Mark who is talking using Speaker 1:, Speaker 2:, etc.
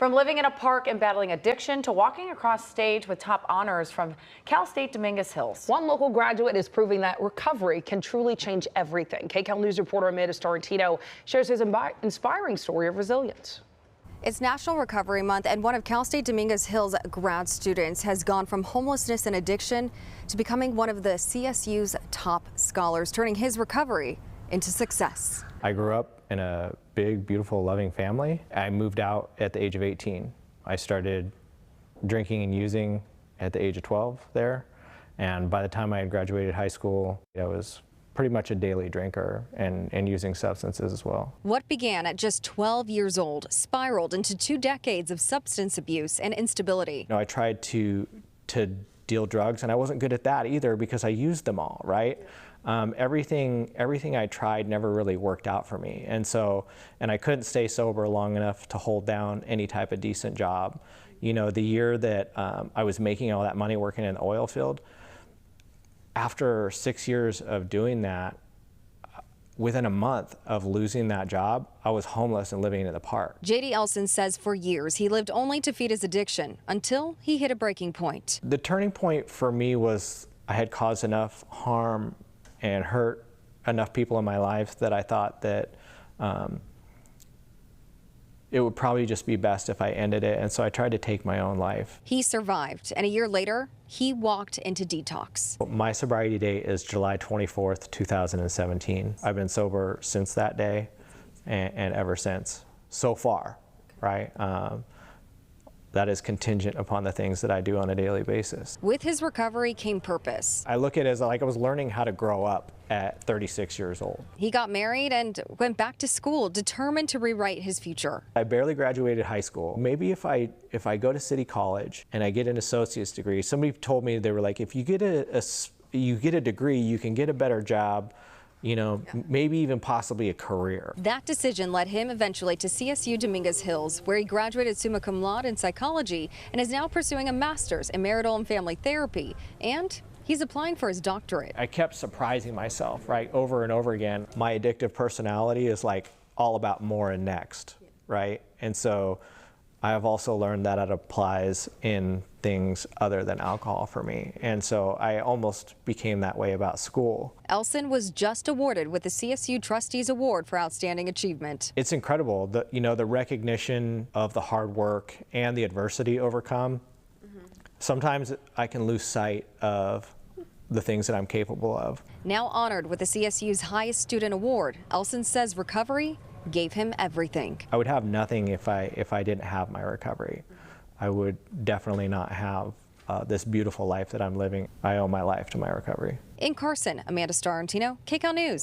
Speaker 1: From living in a park and battling addiction to walking across stage with top honors from Cal State Dominguez Hills.
Speaker 2: One local graduate is proving that recovery can truly change everything. KCAL News reporter Amanda Starantino shares his inspiring story of resilience.
Speaker 3: It's National Recovery Month, and one of Cal State Dominguez Hills grad students has gone from homelessness and addiction to becoming one of the CSU's top scholars, turning his recovery into success.
Speaker 4: I grew up in a big, beautiful, loving family. I moved out at the age of 18. I started drinking and using at the age of 12 there, and by the time I had graduated high school, I was pretty much a daily drinker and using substances as well.
Speaker 3: What began at just 12 years old spiraled into 2 decades of substance abuse and instability.
Speaker 4: I tried to deal drugs, and I wasn't good at that either because I used them all, right? Everything I tried never really worked out for me, and I couldn't stay sober long enough to hold down any type of decent job. The year that I was making all that money working in the oil field, after 6 years of doing that, within a month of losing that job, I was homeless and living in the park.
Speaker 3: J.D. Elson says for years he lived only to feed his addiction until he hit a breaking point.
Speaker 4: The turning point for me was I had caused enough harm and hurt enough people in my life that I thought that it would probably just be best if I ended it, and so I tried to take my own life.
Speaker 3: He survived, and a year later, he walked into detox.
Speaker 4: My sobriety date is July 24th, 2017. I've been sober since that day and ever since, so far, right? That is contingent upon the things that I do on a daily basis.
Speaker 3: With his recovery came purpose.
Speaker 4: I look at it as like I was learning how to grow up at 36 years old.
Speaker 3: He got married and went back to school, determined to rewrite his future.
Speaker 4: I barely graduated high school. Maybe if I go to City College and I get an associate's degree, somebody told me, they were like, if you get a degree, you can get a better job, maybe even possibly a career.
Speaker 3: That decision led him eventually to CSU Dominguez Hills, where he graduated summa cum laude in psychology and is now pursuing a master's in marital and family therapy. And he's applying for his doctorate.
Speaker 4: I kept surprising myself, right, over and over again. My addictive personality is like all about more and next, right? And so I have also learned that it applies in things other than alcohol for me. And so I almost became that way about school.
Speaker 3: Elson was just awarded with the CSU Trustees Award for Outstanding Achievement.
Speaker 4: It's incredible, the recognition of the hard work and the adversity overcome. Sometimes I can lose sight of the things that I'm capable of.
Speaker 3: Now honored with the CSU's highest student award, Elson says recovery gave him everything.
Speaker 4: I would have nothing if I didn't have my recovery. I would definitely not have this beautiful life that I'm living. I owe my life to my recovery.
Speaker 3: In Carson, Amanda Starantino, KCAL News.